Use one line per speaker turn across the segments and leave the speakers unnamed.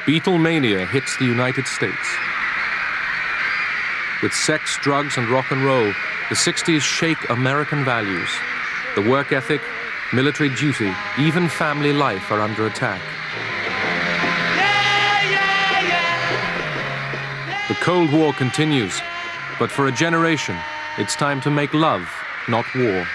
Beatlemania hits the United States. With sex, drugs, and rock and roll, the 60s shake American values. The work ethic, military duty, even family life are under attack. The Cold War continues, but for a generation, it's time to make love, not war.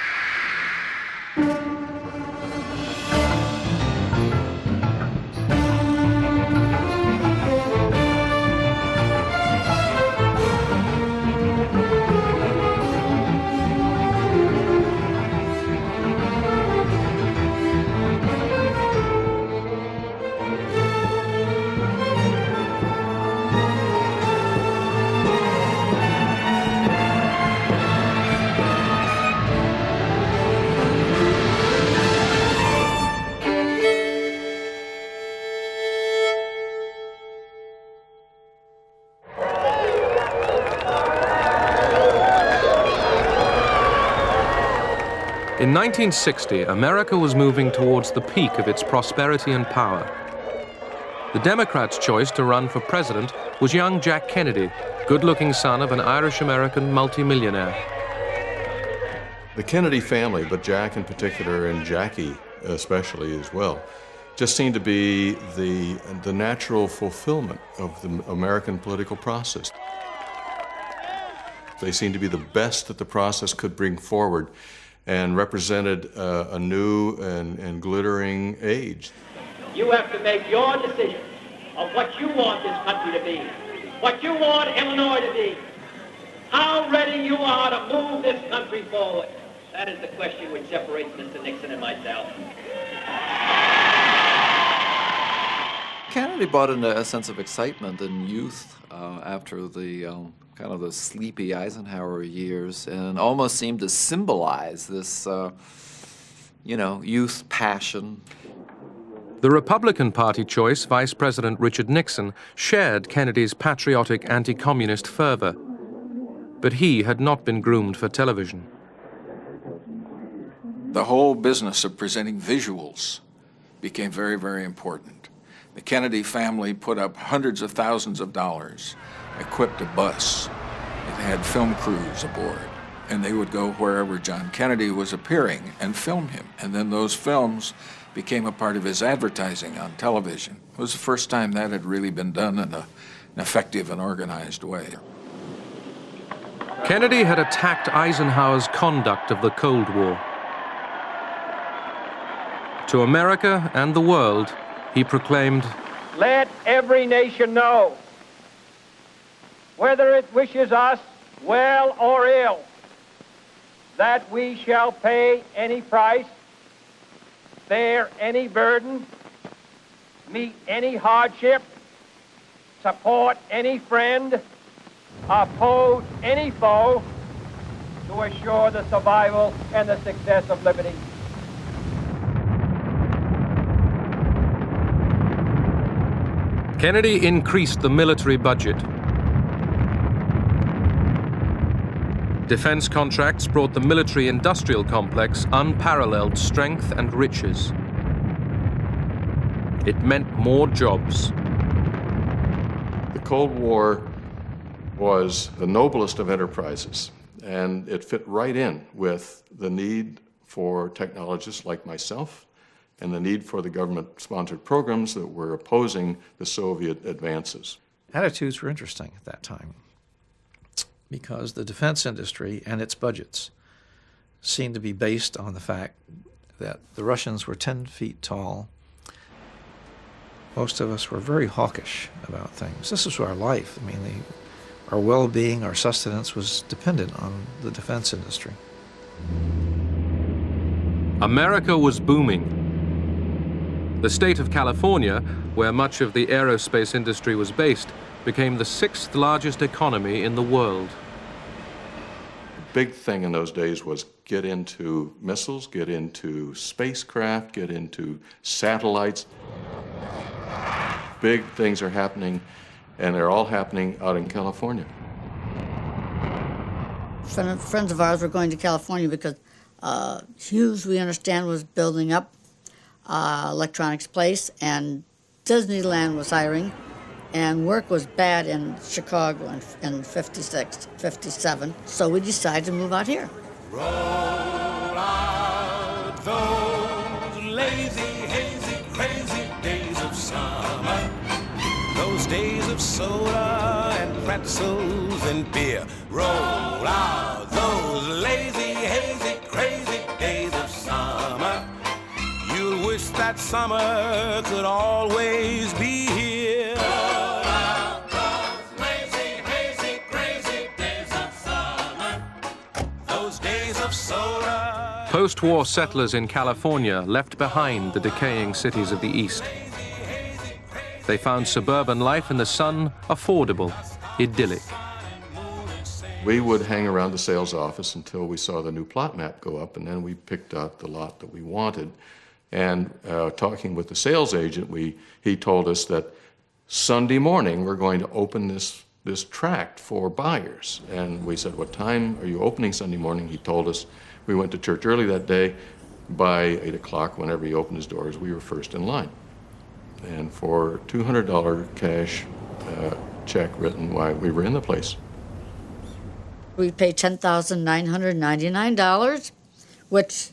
In 1960, America was moving towards the peak of its prosperity and power. The Democrats' choice to run for president was young Jack Kennedy, good-looking son of an Irish-American multimillionaire.
The Kennedy family, but Jack in particular and Jackie especially as well, just seemed to be the natural fulfillment of the American political process. They seemed to be the best that the process could bring forward and represented a new and glittering age.
You have to make your decision of what you want this country to be, what you want Illinois to be, how ready you are to move this country forward. That is the question which separates Mr. Nixon and myself.
Kennedy brought in a sense of excitement and youth after the kind of the sleepy Eisenhower years, and almost seemed to symbolize this, youth passion.
The Republican Party choice, Vice President Richard Nixon, shared Kennedy's patriotic anti-communist fervor, but he had not been groomed for television.
The whole business of presenting visuals became very, very important. The Kennedy family put up hundreds of thousands of dollars, equipped a bus. It had film crews aboard, and they would go wherever John Kennedy was appearing and film him. And then those films became a part of his advertising on television. It was the first time that had really been done in an effective and organized way.
Kennedy had attacked Eisenhower's conduct of the Cold War. To America and the world, he proclaimed,
"Let every nation know, whether it wishes us well or ill, that we shall pay any price, bear any burden, meet any hardship, support any friend, oppose any foe, to assure the survival and the success of liberty."
Kennedy increased the military budget. Defense contracts brought the military-industrial complex unparalleled strength and riches. It meant more jobs.
The Cold War was the noblest of enterprises, and it fit right in with the need for technologists like myself and the need for the government-sponsored programs that were opposing the Soviet advances.
Attitudes were interesting at that time because the defense industry and its budgets seemed to be based on the fact that the Russians were 10 feet tall. Most of us were very hawkish about things. This was our life. I mean, our well-being, our sustenance was dependent on the defense industry.
America was booming. The state of California, where much of the aerospace industry was based, became the 6th largest economy in the world.
The big thing in those days was get into missiles, get into spacecraft, get into satellites. Big things are happening, and they're all happening out in California.
Friends of ours were going to California because Hughes, we understand, was building up Electronics Place, and Disneyland was hiring, and work was bad in Chicago in 56, 57, so we decided to move out here.
Roll out those lazy, hazy, crazy days of summer, those days of soda and pretzels and beer. Roll out those lazy, hazy, crazy days of summer. You'll wish that summer could always be here. Roll out those lazy, hazy, crazy days of summer, those days of soda.
Post-war settlers in California left behind the decaying cities of the East. They found suburban life in the sun affordable, idyllic.
We would hang around the sales office until we saw the new plot map go up, and then we picked out the lot that we wanted. And talking with the sales agent, he told us that Sunday morning we're going to open this tract for buyers. And we said, what time are you opening Sunday morning? He told us. We went to church early that day. By 8 o'clock, whenever he opened his doors, we were first in line. And for $200 cash check written, why, we were in the place.
We paid $10,999, which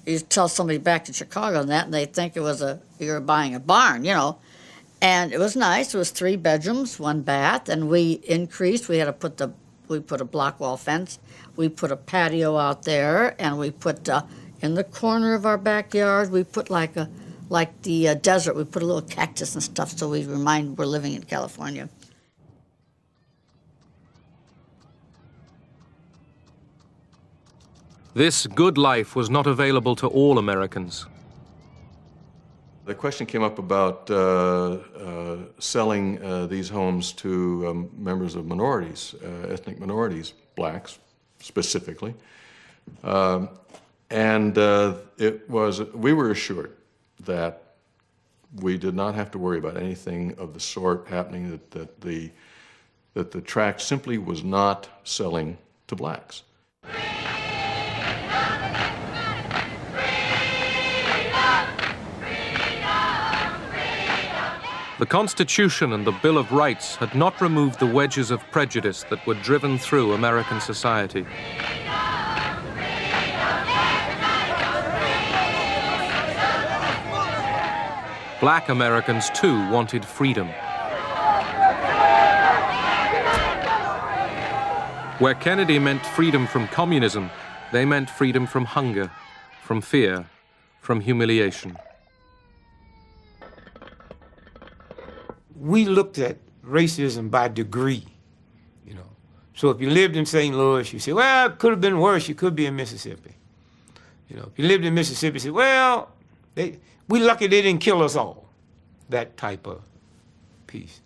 you tell somebody back to Chicago and that, and they think it was you were buying a barn, you know. And it was nice. It was 3 bedrooms, 1 bath, and we increased. We had to we put a block wall fence. We put a patio out there, and we put in the corner of our backyard, we put like the desert, we put a little cactus and stuff so we remind we're living in California.
This good life was not available to all Americans.
The question came up about selling these homes to members of minorities, ethnic minorities, blacks specifically. We were assured that we did not have to worry about anything of the sort happening, that the tract simply was not selling to blacks.
The Constitution and the Bill of Rights had not removed the wedges of prejudice that were driven through American society. Black Americans, too, wanted freedom. Where Kennedy meant freedom from communism, they meant freedom from hunger, from fear, from humiliation.
We looked at racism by degree, you know. So if you lived in St. Louis, you say, well, it could have been worse. You could be in Mississippi. You know, if you lived in Mississippi, you say, well, we lucky they didn't kill us all. That type of piece.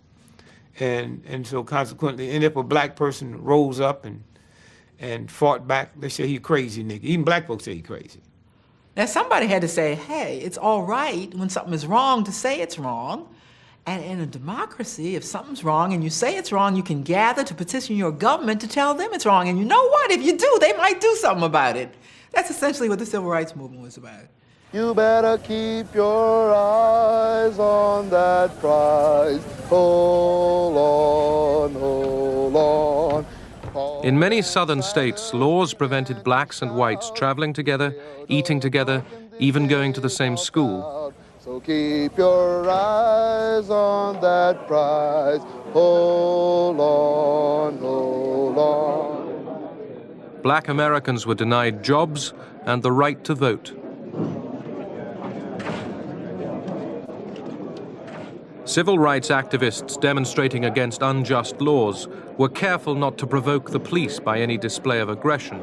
And so consequently, and if a black person rose up and fought back, they say he crazy nigga. Even black folks say he crazy.
Now somebody had to say, hey, it's all right when something is wrong to say it's wrong. And in a democracy, if something's wrong and you say it's wrong, you can gather to petition your government to tell them it's wrong. And you know what? If you do, they might do something about it. That's essentially what the Civil Rights Movement was about.
You better keep your eyes on that prize. Hold on, hold on.
In many southern states, laws prevented blacks and whites traveling together, eating together, even going to the same school.
So keep your eyes on that prize. Hold on, hold on.
Black Americans were denied jobs and the right to vote. Civil rights activists demonstrating against unjust laws were careful not to provoke the police by any display of aggression.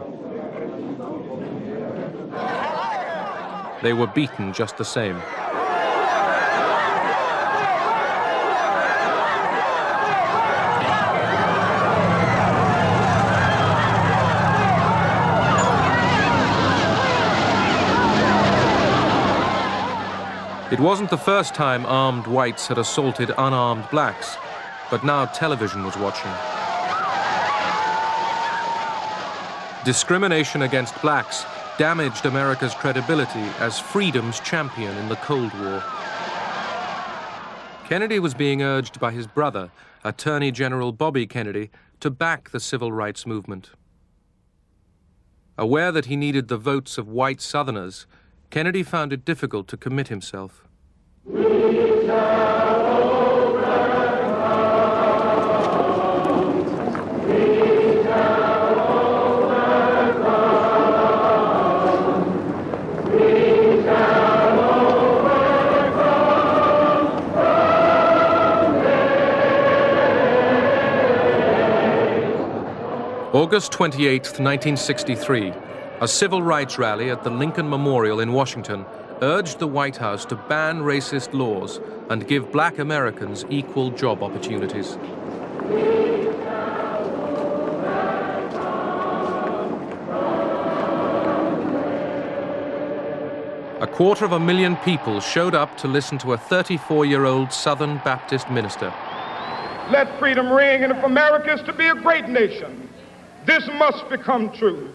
They were beaten just the same. It wasn't the first time armed whites had assaulted unarmed blacks, but now television was watching. Discrimination against blacks damaged America's credibility as freedom's champion in the Cold War. Kennedy was being urged by his brother, Attorney General Bobby Kennedy, to back the civil rights movement. Aware that he needed the votes of white Southerners, Kennedy found it difficult to commit himself. August 28, 1963, a civil rights rally at the Lincoln Memorial in Washington urged the White House to ban racist laws and give black Americans equal job opportunities. A 250,000 people showed up to listen to a 34-year-old Southern Baptist minister.
Let freedom ring, and if America is to be a great nation, this must become true.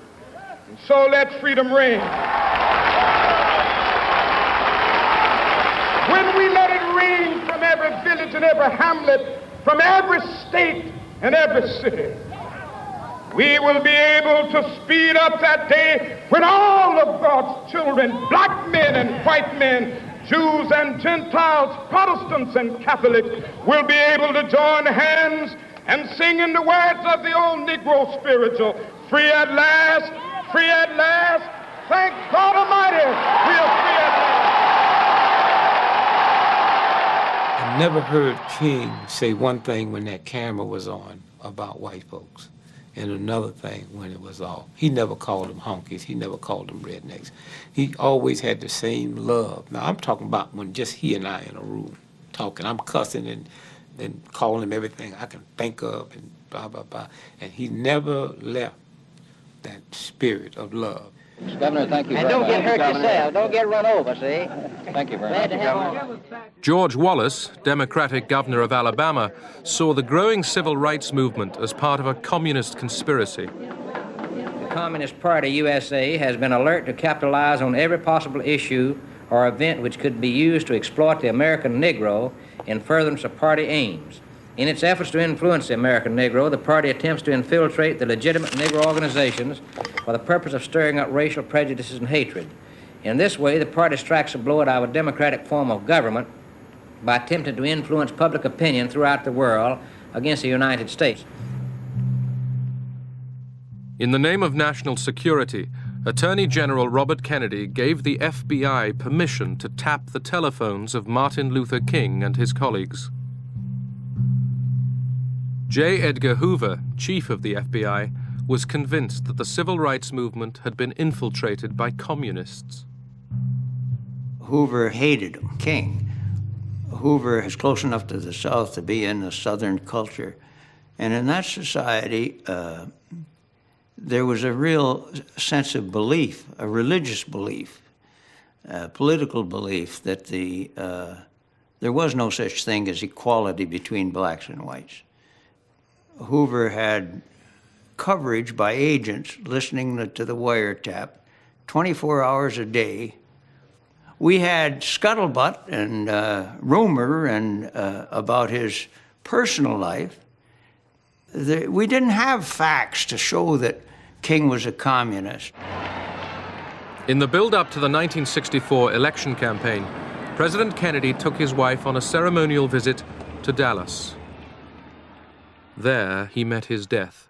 And so let freedom ring. When we let it ring from every village and every hamlet, from every state and every city, we will be able to speed up that day when all of God's children, black men and white men, Jews and Gentiles, Protestants and Catholics, will be able to join hands and sing in the words of the old Negro spiritual, free at last, thank God Almighty, we are free at last.
I never heard King say one thing when that camera was on about white folks, and another thing when it was off. He never called them honkies, he never called them rednecks. He always had the same love. Now I'm talking about when just he and I in a room talking, I'm cussing and calling him everything I can think of and blah, blah, blah. And he never left that spirit of love.
Governor, thank you very much. And don't get hurt yourself. Don't get run over, see? Thank you very much, Governor.
George Wallace, Democratic governor of Alabama, saw the growing civil rights movement as part of a communist conspiracy.
The Communist Party USA has been alert to capitalize on every possible issue or event which could be used to exploit the American Negro in furtherance of party aims. In its efforts to influence the American Negro, the party attempts to infiltrate the legitimate Negro organizations for the purpose of stirring up racial prejudices and hatred. In this way, the party strikes a blow at our democratic form of government by attempting to influence public opinion throughout the world against the United States.
In the name of national security, Attorney General Robert Kennedy gave the FBI permission to tap the telephones of Martin Luther King and his colleagues. J. Edgar Hoover, chief of the FBI, was convinced that the civil rights movement had been infiltrated by communists.
Hoover hated King. Hoover is close enough to the South to be in the Southern culture. And in that society, there was a real sense of belief, a religious belief, a political belief that there was no such thing as equality between blacks and whites. Hoover had coverage by agents listening to the wiretap 24 hours a day. We had scuttlebutt and rumor and about his personal life. We didn't have facts to show that King was a communist.
In the build-up to the 1964 election campaign, President Kennedy took his wife on a ceremonial visit to Dallas. There, he met his death.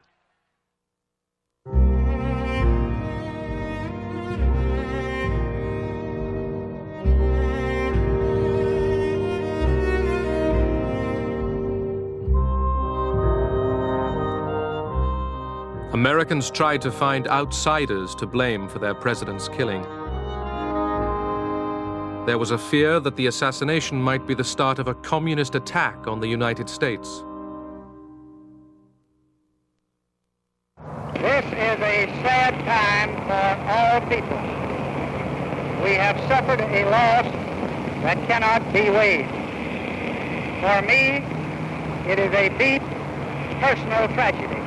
Americans tried to find outsiders to blame for their president's killing. There was a fear that the assassination might be the start of a communist attack on the United States.
This is a sad time for all people. We have suffered a loss that cannot be weighed. For me, it is a deep personal tragedy.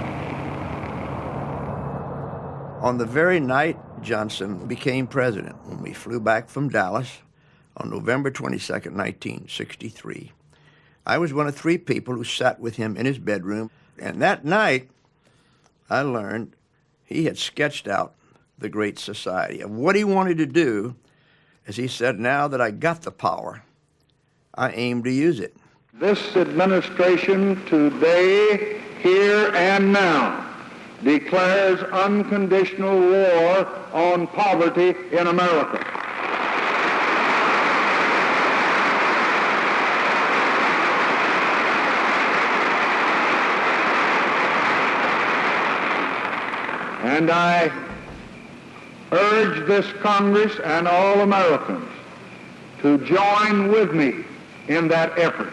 On the very night Johnson became president, when we flew back from Dallas on November 22nd, 1963, I was one of 3 people who sat with him in his bedroom. And that night, I learned he had sketched out the Great Society of what he wanted to do. As he said, now that I got the power, I aim to use it.
This administration today, here and now, declares unconditional war on poverty in America. And I urge this Congress and all Americans to join with me in that effort.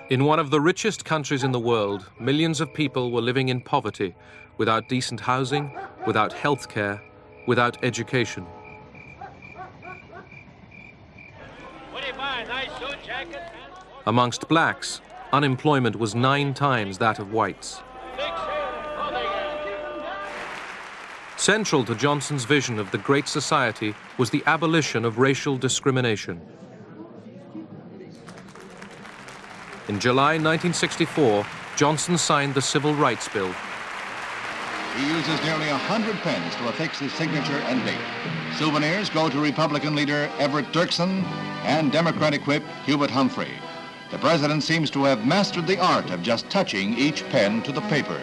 In one of the richest countries in the world, millions of people were living in poverty, without decent housing, without health care, without education. Amongst blacks, unemployment was 9 times that of whites. Central to Johnson's vision of the Great Society was the abolition of racial discrimination. In July 1964, Johnson signed the Civil Rights Bill.
He uses nearly 100 pens to affix his signature and date. Souvenirs go to Republican leader Everett Dirksen and Democratic whip Hubert Humphrey. The president seems to have mastered the art of just touching each pen to the paper.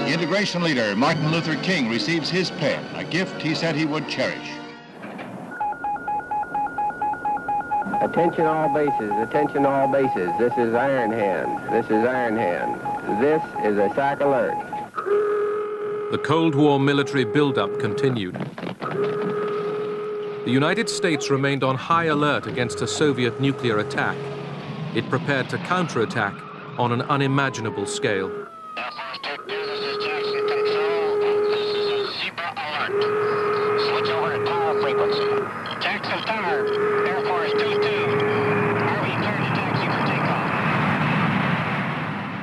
Integration leader Martin Luther King receives his pen, a gift he said he would cherish.
Attention all bases, attention all bases. This is Iron Hand, this is Iron Hand. This is a SAC alert.
The Cold War military buildup continued. The United States remained on high alert against a Soviet nuclear attack. It prepared to counterattack on an unimaginable scale.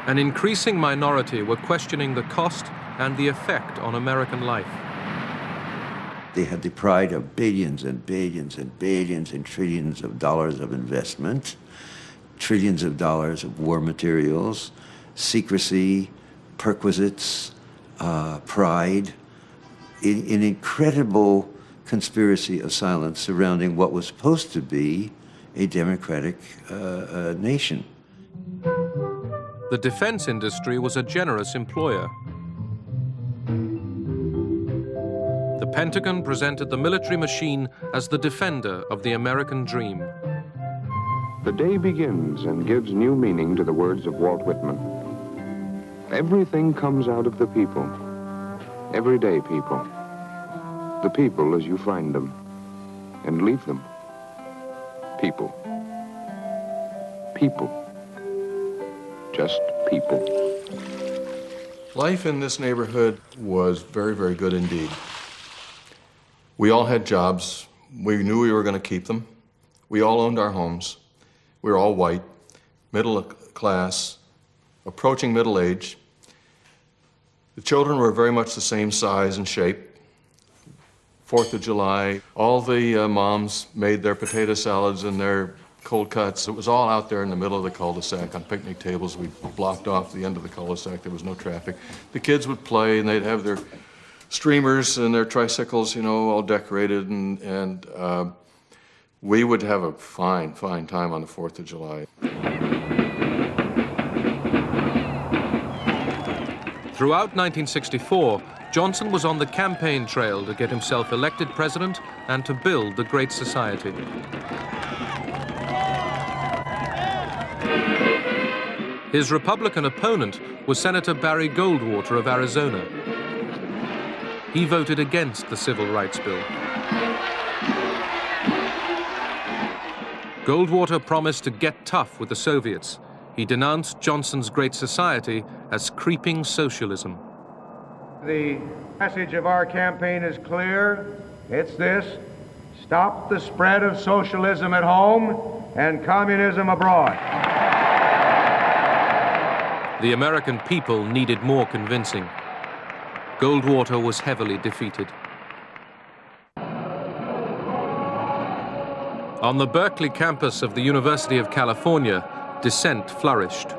An increasing minority were questioning the cost and the effect on American life.
They had deprived of billions and billions and billions and trillions of dollars of investment, trillions of dollars of war materials, secrecy, perquisites, pride, an incredible conspiracy of silence surrounding what was supposed to be a democratic nation.
The defense industry was a generous employer. The Pentagon presented the military machine as the defender of the American dream.
The day begins and gives new meaning to the words of Walt Whitman. Everything comes out of the people, everyday people. The people as you find them, and leave them. People. People. Just people.
Life in this neighborhood was very, very good indeed. We all had jobs. We knew we were going to keep them. We all owned our homes. We were all white, middle class, approaching middle age. The children were very much the same size and shape. 4th of July, all the moms made their potato salads and their cold cuts. It was all out there in the middle of the cul-de-sac on picnic tables. We blocked off the end of the cul-de-sac. There was no traffic. The kids would play, and they'd have their streamers and their tricycles, you know, all decorated, and we would have a fine, fine time on the 4th of July.
Throughout 1964, Johnson was on the campaign trail to get himself elected president and to build the Great Society. His Republican opponent was Senator Barry Goldwater of Arizona. He voted against the Civil Rights Bill. Goldwater promised to get tough with the Soviets. He denounced Johnson's Great Society as creeping socialism.
The message of our campaign is clear. It's this: stop the spread of socialism at home and communism abroad.
The American people needed more convincing. Goldwater was heavily defeated. On the Berkeley campus of the University of California, dissent flourished.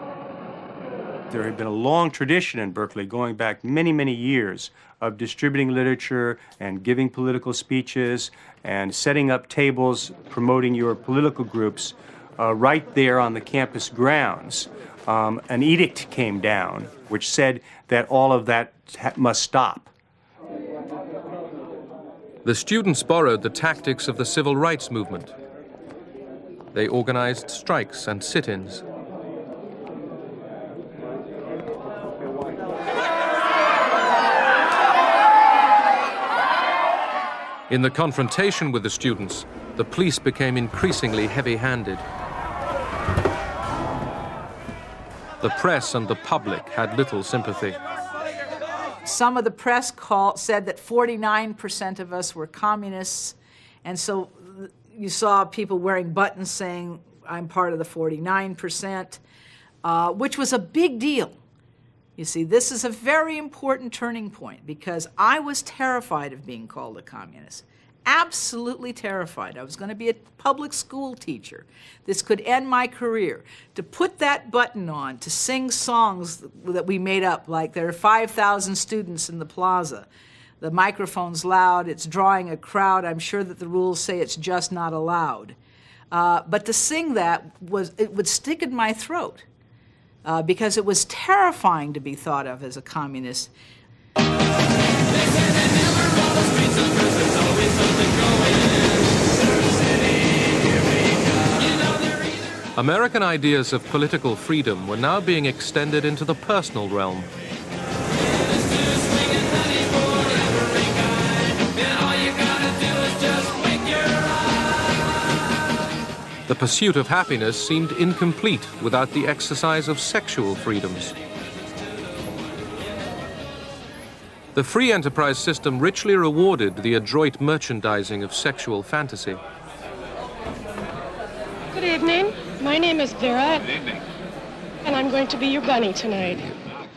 There had been a long tradition in Berkeley, going back many, many years, of distributing literature and giving political speeches and setting up tables promoting your political groups right there on the campus grounds. An edict came down which said that all of that must stop.
The students borrowed the tactics of the civil rights movement. They organized strikes and sit-ins. In the confrontation with the students, the police became increasingly heavy-handed. The press and the public had little sympathy.
Some of the press said that 49% of us were communists, and so you saw people wearing buttons saying, I'm part of the 49%, which was a big deal. You see, this is a very important turning point because I was terrified of being called a communist. Absolutely terrified. I was going to be a public school teacher. This could end my career. To put that button on, to sing songs that we made up, like there are 5,000 students in the plaza. The microphone's loud, it's drawing a crowd. I'm sure that the rules say it's just not allowed. But to sing that, it would stick in my throat because it was terrifying to be thought of as a communist.
American ideas of political freedom were now being extended into the personal realm. The pursuit of happiness seemed incomplete without the exercise of sexual freedoms. The free enterprise system richly rewarded the adroit merchandising of sexual fantasy.
Good evening. My name is Vera. Good evening. And I'm going to be your bunny tonight.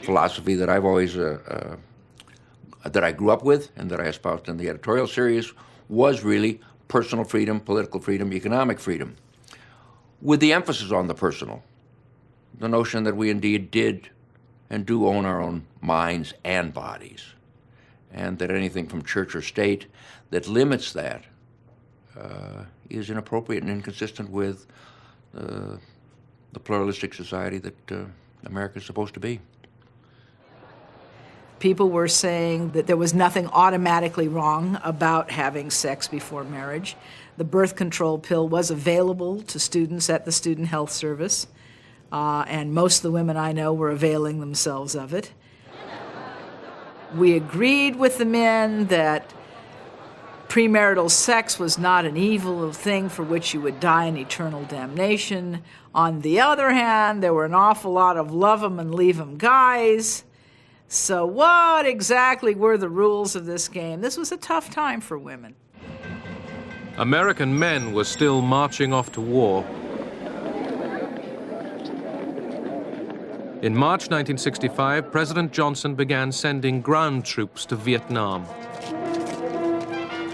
Philosophy that I've always, that I grew up with and that I espoused in the editorial series was really personal freedom, political freedom, economic freedom, with the emphasis on the personal. The notion that we indeed did and do own our own minds and bodies, and that anything from church or state that limits that is inappropriate and inconsistent with the pluralistic society that America is supposed to be.
People were saying that there was nothing automatically wrong about having sex before marriage. The birth control pill was available to students at the Student Health Service, and most of the women I know were availing themselves of it. We agreed with the men that premarital sex was not an evil thing for which you would die in eternal damnation. On the other hand, there were an awful lot of love 'em and leave 'em guys. So what exactly were the rules of this game? This was a tough time for women.
American men were still marching off to war. In March 1965, President Johnson began sending ground troops to Vietnam.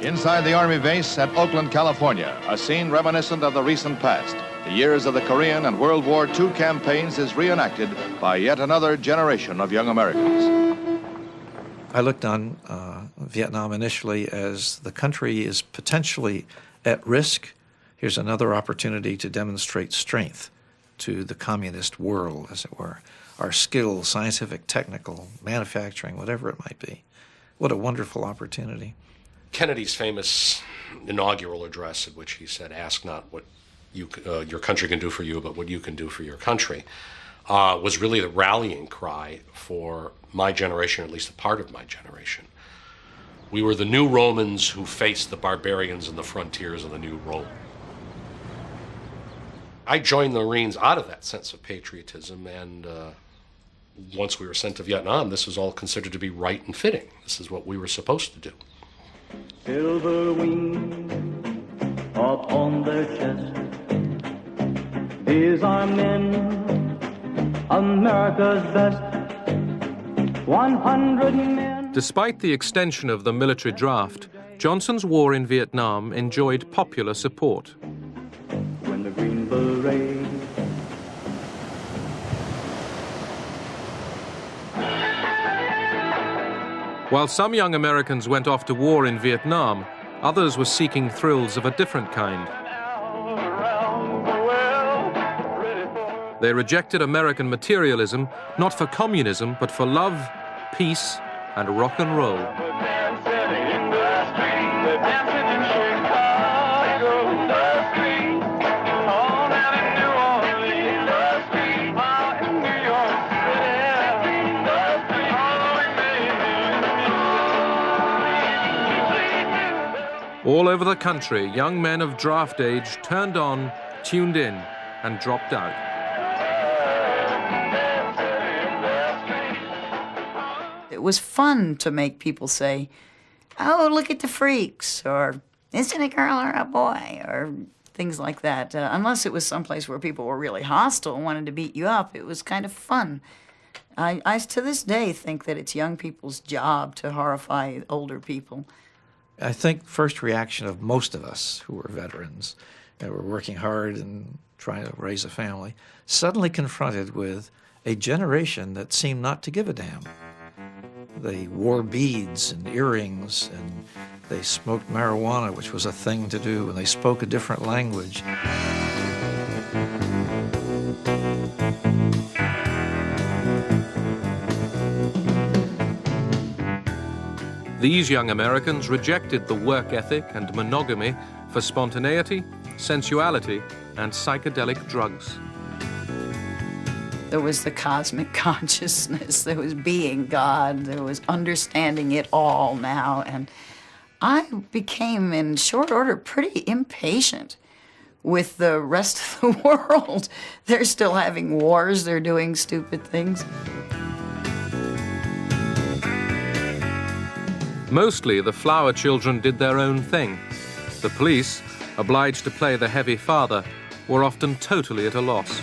Inside the Army base at Oakland, California, a scene reminiscent of the recent past. The years of the Korean and World War II campaigns is reenacted by yet another generation of young Americans.
I looked on Vietnam initially as the country is potentially at risk. Here's another opportunity to demonstrate strength to the communist world, as it were. Our skills, scientific, technical, manufacturing, whatever it might be. What a wonderful opportunity.
Kennedy's famous inaugural address, in which he said, "Ask not what your country can do for you, but what you can do for your country," was really the rallying cry for my generation, or at least a part of my generation. We were the new Romans who faced the barbarians in the frontiers of the new Rome. I joined the Marines out of that sense of patriotism, and once we were sent to Vietnam, this was all considered to be right and fitting. This is what we were supposed to do.
Silver wings upon their chest. These are men, America's best. 100 men.
Despite the extension of the military draft, Johnson's war in Vietnam enjoyed popular support. While some young Americans went off to war in Vietnam, others were seeking thrills of a different kind. They rejected American materialism, not for communism, but for love, peace, and rock and roll. All over the country, young men of draft age turned on, tuned in, and dropped out.
It was fun to make people say, "Oh, look at the freaks," or "Isn't a girl or a boy?" or things like that. Unless it was someplace where people were really hostile and wanted to beat you up, it was kind of fun. I to this day think that it's young people's job to horrify older people.
I think first reaction of most of us who were veterans and were working hard and trying to raise a family, suddenly confronted with a generation that seemed not to give a damn. They wore beads and earrings, and they smoked marijuana, which was a thing to do, and they spoke a different language.
These young Americans rejected the work ethic and monogamy for spontaneity, sensuality, and psychedelic drugs.
There was the cosmic consciousness, there was being God, there was understanding it all now, and I became, in short order, pretty impatient with the rest of the world. They're still having wars, they're doing stupid things.
Mostly, the flower children did their own thing. The police, obliged to play the heavy father, were often totally at a loss.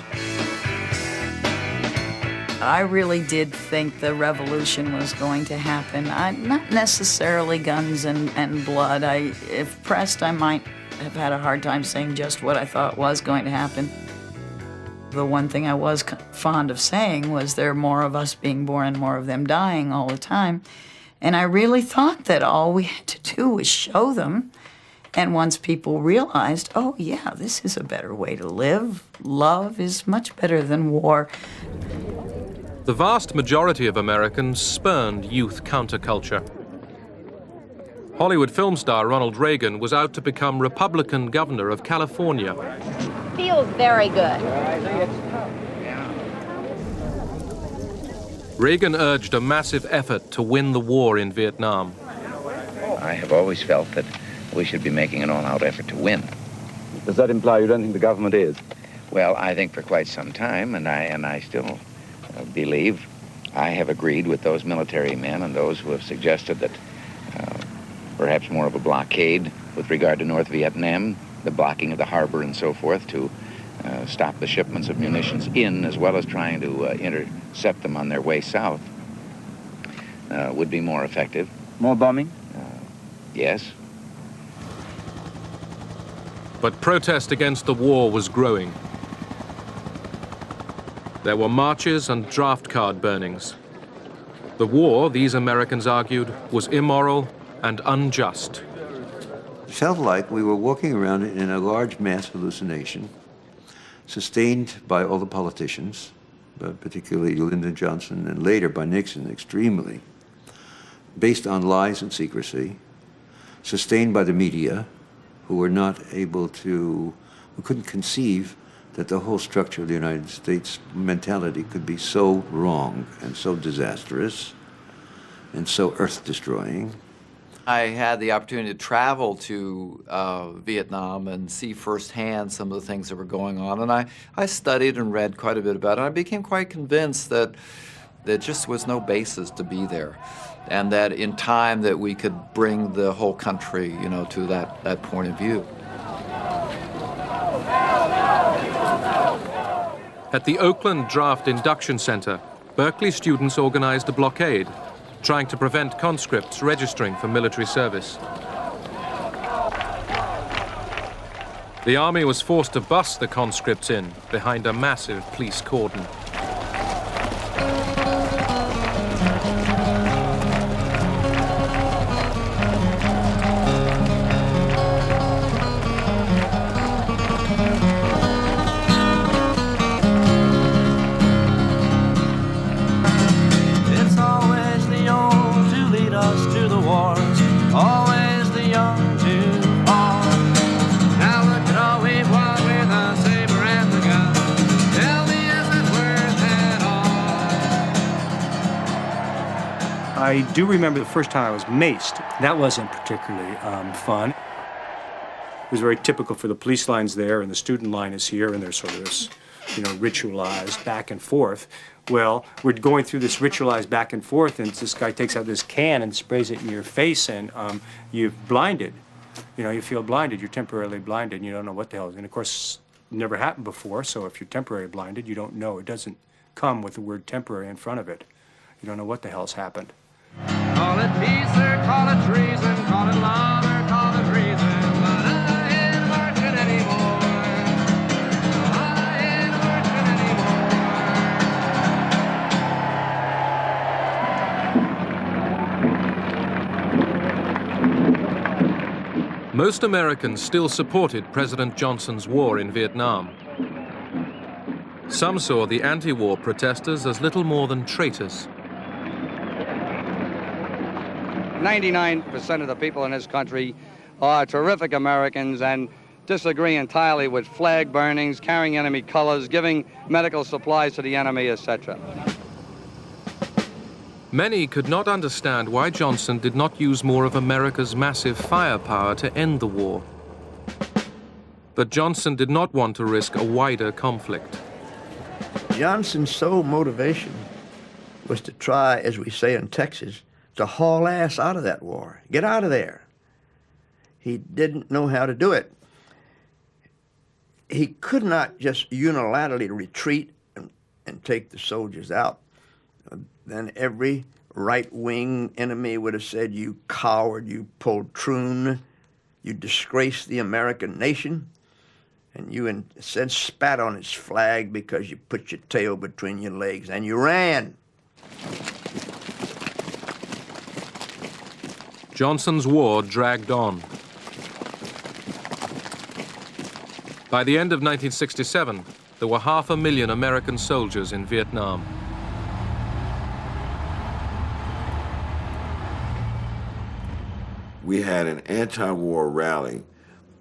I really did think the revolution was going to happen. Not necessarily guns and blood. If pressed, I might have had a hard time saying just what I thought was going to happen. The one thing I was fond of saying was there are more of us being born and more of them dying all the time. And I really thought that all we had to do was show them. And once people realized, oh yeah, this is a better way to live, love is much better than war.
The vast majority of Americans spurned youth counterculture. Hollywood film star Ronald Reagan was out to become Republican governor of California.
Feels very good.
Reagan urged a massive effort to win the war in Vietnam.
I have always felt that we should be making an all-out effort to win.
Does that imply you don't think the government is?
Well, I think for quite some time, and I still believe, I have agreed with those military men and those who have suggested that perhaps more of a blockade with regard to North Vietnam, the blocking of the harbor and so forth to stop the shipments of munitions in, as well as trying to intercept them on their way south, would be more effective.
More bombing?
Yes.
But protest against the war was growing. There were marches and draft card burnings. The war, these Americans argued, was immoral and unjust.
It felt like we were walking around in a large mass hallucination, sustained by all the politicians, particularly Lyndon Johnson and later by Nixon extremely, based on lies and secrecy, sustained by the media, who were not able to, who couldn't conceive that the whole structure of the United States mentality could be so wrong and so disastrous and so earth-destroying.
I had the opportunity to travel to Vietnam and see firsthand some of the things that were going on, and I studied and read quite a bit about it. I became quite convinced that there just was no basis to be there, and that in time that we could bring the whole country, you know, to that point of view.
At the Oakland Draft Induction Center, Berkeley students organized a blockade, trying to prevent conscripts registering for military service. The army was forced to bus the conscripts in behind a massive police cordon.
I do remember the first time I was maced. That wasn't particularly fun. It was very typical for the police lines there, and the student line is here, and there's sort of this, ritualized back and forth. Well, we're going through this ritualized back and forth, and this guy takes out this can and sprays it in your face, and you're blinded. You feel blinded. You're temporarily blinded, and you don't know what the hell is. And of course, it never happened before, so if you're temporarily blinded, you don't know. It doesn't come with the word temporary in front of it. You don't know what the hell's happened.
Call it peace or call it treason, call it love or call it reason, but I ain't marching anymore. I ain't marching anymore.
Most Americans still supported President Johnson's war in Vietnam. Some saw the anti-war protesters as little more than traitors.
99% of the people in this country are terrific Americans and disagree entirely with flag burnings, carrying enemy colors, giving medical supplies to the enemy, etc.
Many could not understand why Johnson did not use more of America's massive firepower to end the war. But Johnson did not want to risk a wider conflict.
Johnson's sole motivation was to try, as we say in Texas, to haul ass out of that war. Get out of there. He didn't know how to do it. He could not just unilaterally retreat and take the soldiers out. Then every right-wing enemy would have said, you coward, you poltroon, you disgrace the American nation. And you instead spat on its flag because you put your tail between your legs and you ran.
Johnson's war dragged on. By the end of 1967, there were 500,000 American soldiers in Vietnam.
We had an anti-war rally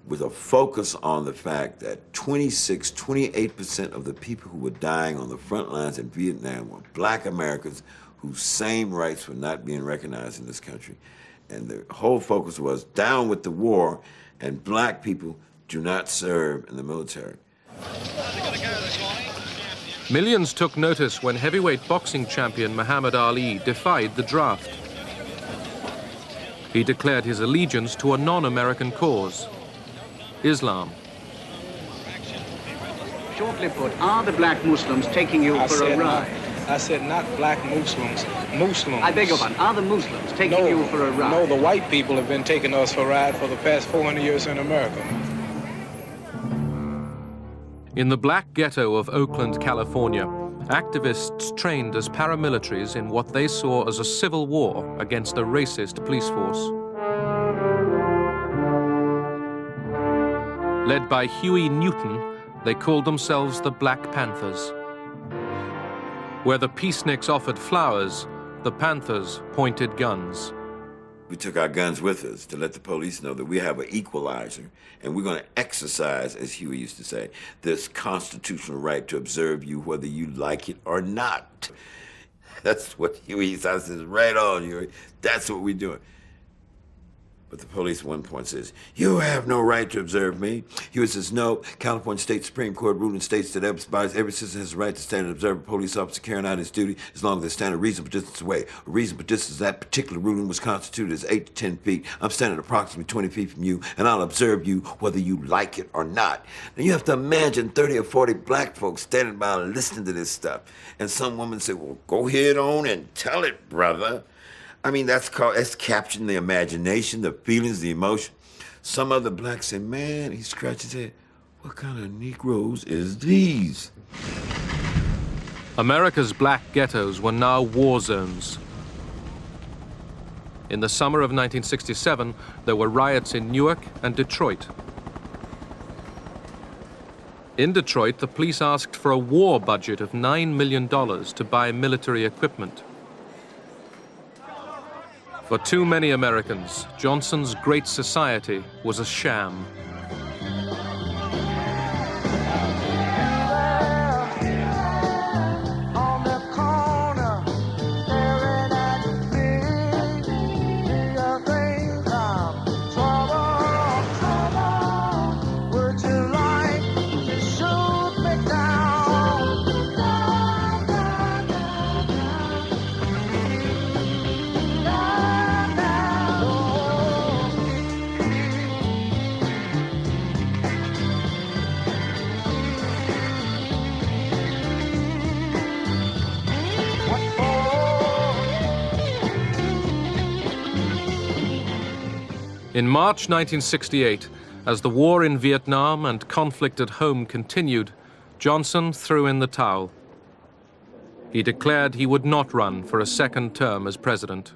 with a focus on the fact that 28% of the people who were dying on the front lines in Vietnam were black Americans whose same rights were not being recognized in this country. And the whole focus was down with the war, and black people do not serve in the military.
Millions took notice when heavyweight boxing champion Muhammad Ali defied the draft. He declared his allegiance to a non-American cause, Islam.
Shortly put, are the black Muslims taking you for a ride?
I said not black Muslims, Muslims.
I beg your pardon, are the Muslims taking you for a ride?
No, the white people have been taking us for a ride for the past 400 years in America.
In the black ghetto of Oakland, California, activists trained as paramilitaries in what they saw as a civil war against a racist police force. Led by Huey Newton, they called themselves the Black Panthers. Where the peaceniks offered flowers, the Panthers pointed guns.
We took our guns with us to let the police know that we have an equalizer, and we're going to exercise, as Huey used to say, this constitutional right to observe you whether you like it or not. That's what Huey used to say. Right on, Huey. That's what we're doing. But the police at one point says, you have no right to observe me. Huey says, no, California State Supreme Court ruling states that every citizen has the right to stand and observe a police officer carrying out his duty as long as they stand a reasonable distance away. A reasonable distance, that particular ruling was constituted as 8 to 10 feet. I'm standing approximately 20 feet from you, and I'll observe you whether you like it or not. Now you have to imagine 30 or 40 black folks standing by listening to this stuff. And some woman said, well, go ahead on and tell it, brother. I mean, that's capturing the imagination, the feelings, the emotion. Some other blacks say, man, he scratched his head, what kind of Negroes is these?
America's black ghettos were now war zones. In the summer of 1967, there were riots in Newark and Detroit. In Detroit, the police asked for a war budget of $9 million to buy military equipment. For too many Americans, Johnson's Great Society was a sham. In March 1968, as the war in Vietnam and conflict at home continued, Johnson threw in the towel. He declared he would not run for a second term as president.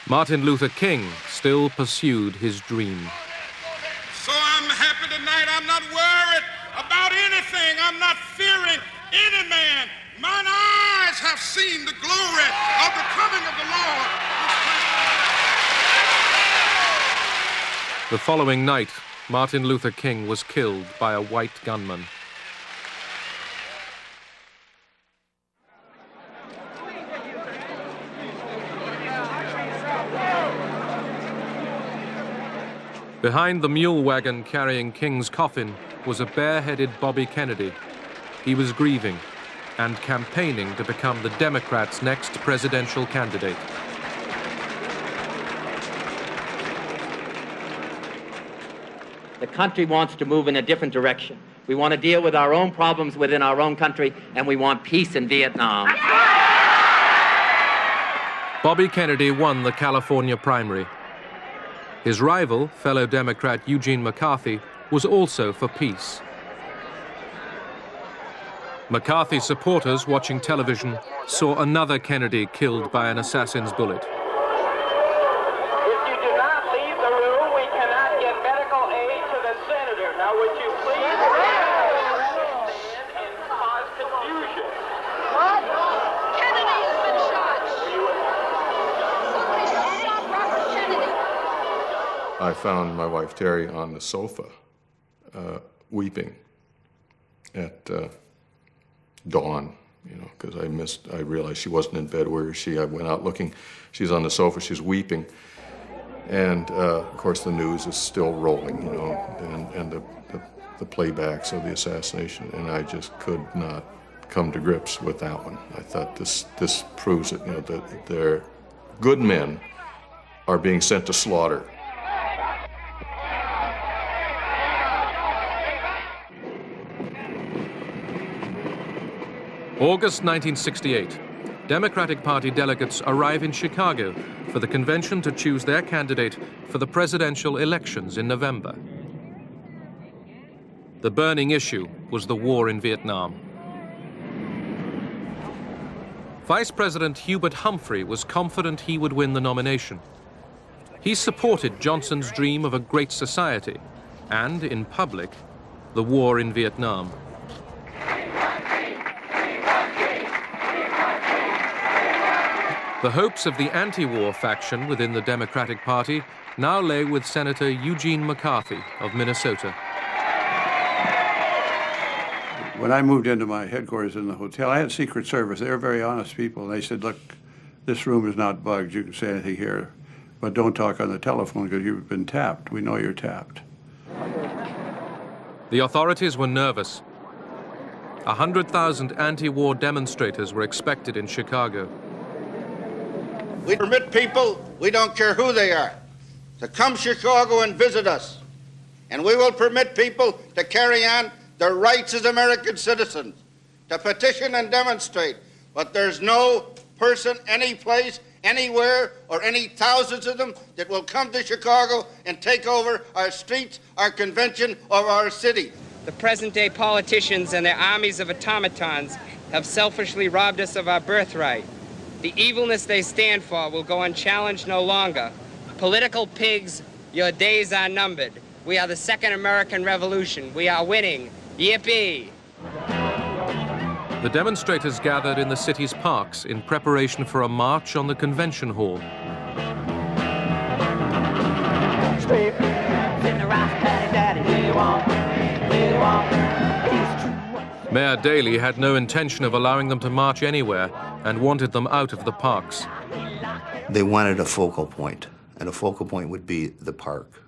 Martin Luther King still pursued his dream.
So I'm happy tonight. I'm not worried about anything. I'm not fearing any man. Mine eyes have seen the glory of the coming of the Lord.
The following night, Martin Luther King was killed by a white gunman. Behind the mule wagon carrying King's coffin was a bare-headed Bobby Kennedy. He was grieving and campaigning to become the Democrats' next presidential candidate.
The country wants to move in a different direction. We want to deal with our own problems within our own country, and we want peace in Vietnam.
Bobby Kennedy won the California primary. His rival, fellow Democrat Eugene McCarthy, was also for peace. McCarthy supporters watching television saw another Kennedy killed by an assassin's bullet.
If you do not leave the room, we cannot get medical aid to the senator. Now, would you please stand and cause confusion?
What? Kennedy has been shot. Somebody stop Robert Kennedy.
I found my wife Terry on the sofa, weeping at dawn, you know, because I realized she wasn't in bed. Where is she? I went out looking. She's on the sofa, she's weeping. And of course the news is still rolling, you know, and the playbacks of the assassination, and I just could not come to grips with that one. I thought this proves it, you know, that their good men are being sent to slaughter.
August 1968, Democratic Party delegates arrive in Chicago for the convention to choose their candidate for the presidential elections in November. The burning issue was the war in Vietnam. Vice President Hubert Humphrey was confident he would win the nomination. He supported Johnson's dream of a great society and, in public, the war in Vietnam. The hopes of the anti-war faction within the Democratic Party now lay with Senator Eugene McCarthy of Minnesota.
When I moved into my headquarters in the hotel, I had Secret Service. They were very honest people, and they said, look, this room is not bugged. You can say anything here, but don't talk on the telephone because you've been tapped. We know you're tapped.
The authorities were nervous. 100,000 anti-war demonstrators were expected in Chicago.
We permit people, we don't care who they are, to come to Chicago and visit us. And we will permit people to carry on their rights as American citizens, to petition and demonstrate. But there's no person, any place, anywhere, or any thousands of them that will come to Chicago and take over our streets, our convention, or our city.
The present-day politicians and their armies of automatons have selfishly robbed us of our birthright. The evilness they stand for will go unchallenged no longer. Political pigs, your days are numbered. We are the Second American Revolution. We are winning. Yippee!
The demonstrators gathered in the city's parks in preparation for a march on the convention hall. Mayor Daley had no intention of allowing them to march anywhere and wanted them out of the parks.
They wanted a focal point, and a focal point would be the park.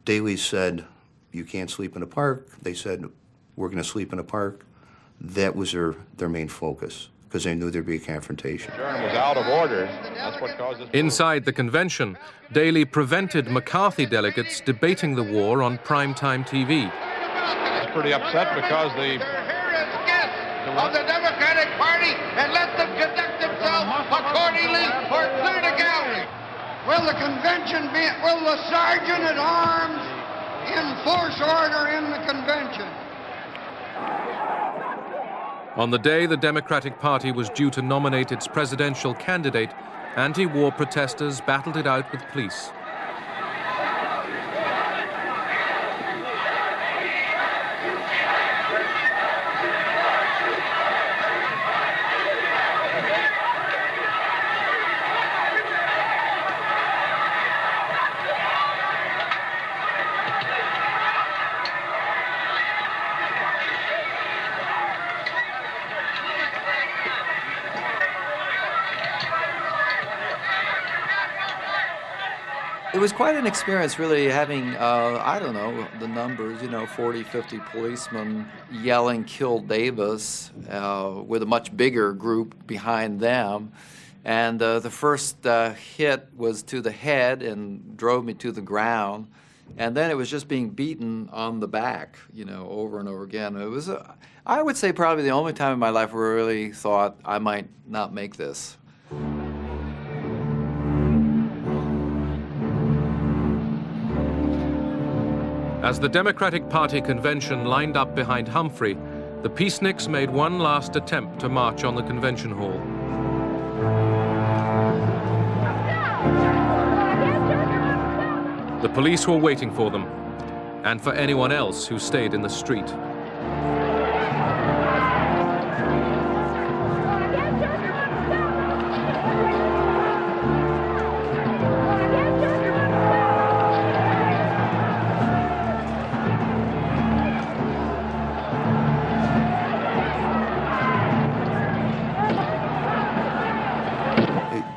Daley said, you can't sleep in a park. They said, we're going to sleep in a park. That was their main focus, because they knew there'd be a confrontation.
Was out of order. That's what caused it.
Inside the convention, Daley prevented McCarthy delegates debating the war on primetime TV.
He's pretty upset because
They're here as guests of the Democratic Party, and let them conduct themselves accordingly or clear the gallery.
Will the convention be, will the sergeant at arms enforce order in the convention?
On the day the Democratic Party was due to nominate its presidential candidate, anti-war protesters battled it out with police.
It was quite an experience, really, having, I don't know, the numbers, 40, 50 policemen yelling, "Kill Davis," with a much bigger group behind them. And the first hit was to the head and drove me to the ground. And then it was just being beaten on the back, over and over again. It was, I would say, probably the only time in my life where I really thought I might not make this.
As the Democratic Party convention lined up behind Humphrey, the peaceniks made one last attempt to march on the convention hall. The police were waiting for them, and for anyone else who stayed in the street.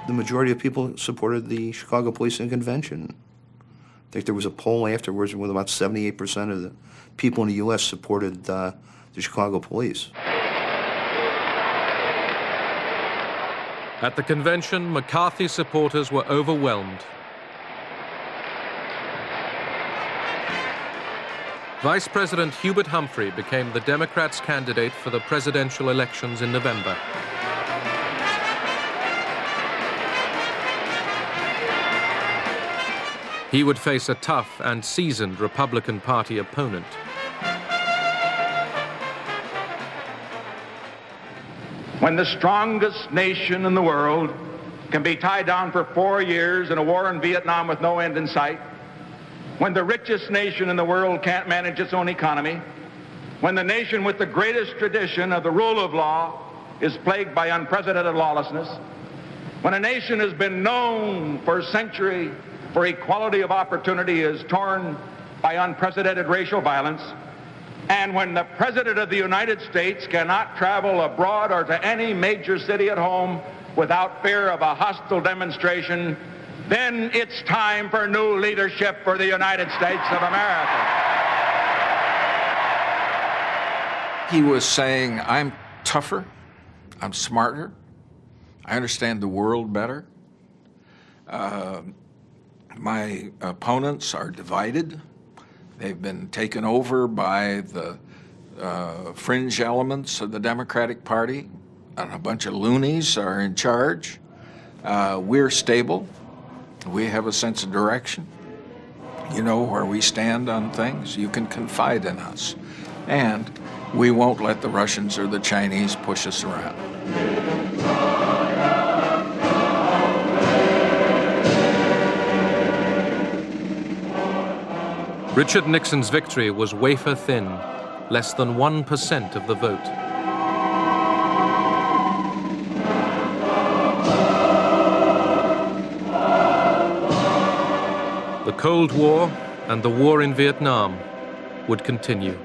The majority of people supported the Chicago Police and Convention. I think there was a poll afterwards with about 78% of the people in the U.S. supported the Chicago Police.
At the convention, McCarthy supporters were overwhelmed. Vice President Hubert Humphrey became the Democrats' candidate for the presidential elections in November. He would face a tough and seasoned Republican Party opponent.
When the strongest nation in the world can be tied down for 4 years in a war in Vietnam with no end in sight, when the richest nation in the world can't manage its own economy, when the nation with the greatest tradition of the rule of law is plagued by unprecedented lawlessness, when a nation has been known for a century for equality of opportunity is torn by unprecedented racial violence, and when the President of the United States cannot travel abroad or to any major city at home without fear of a hostile demonstration, then it's time for new leadership for the United States of America.
He was saying, I'm tougher, I'm smarter, I understand the world better. My opponents are divided. They've been taken over by the fringe elements of the Democratic Party, and a bunch of loonies are in charge. We're stable. We have a sense of direction. You know where we stand on things. You can confide in us. And we won't let the Russians or the Chinese push us around.
Richard Nixon's victory was wafer thin, less than 1% of the vote. The Cold War and the war in Vietnam would continue.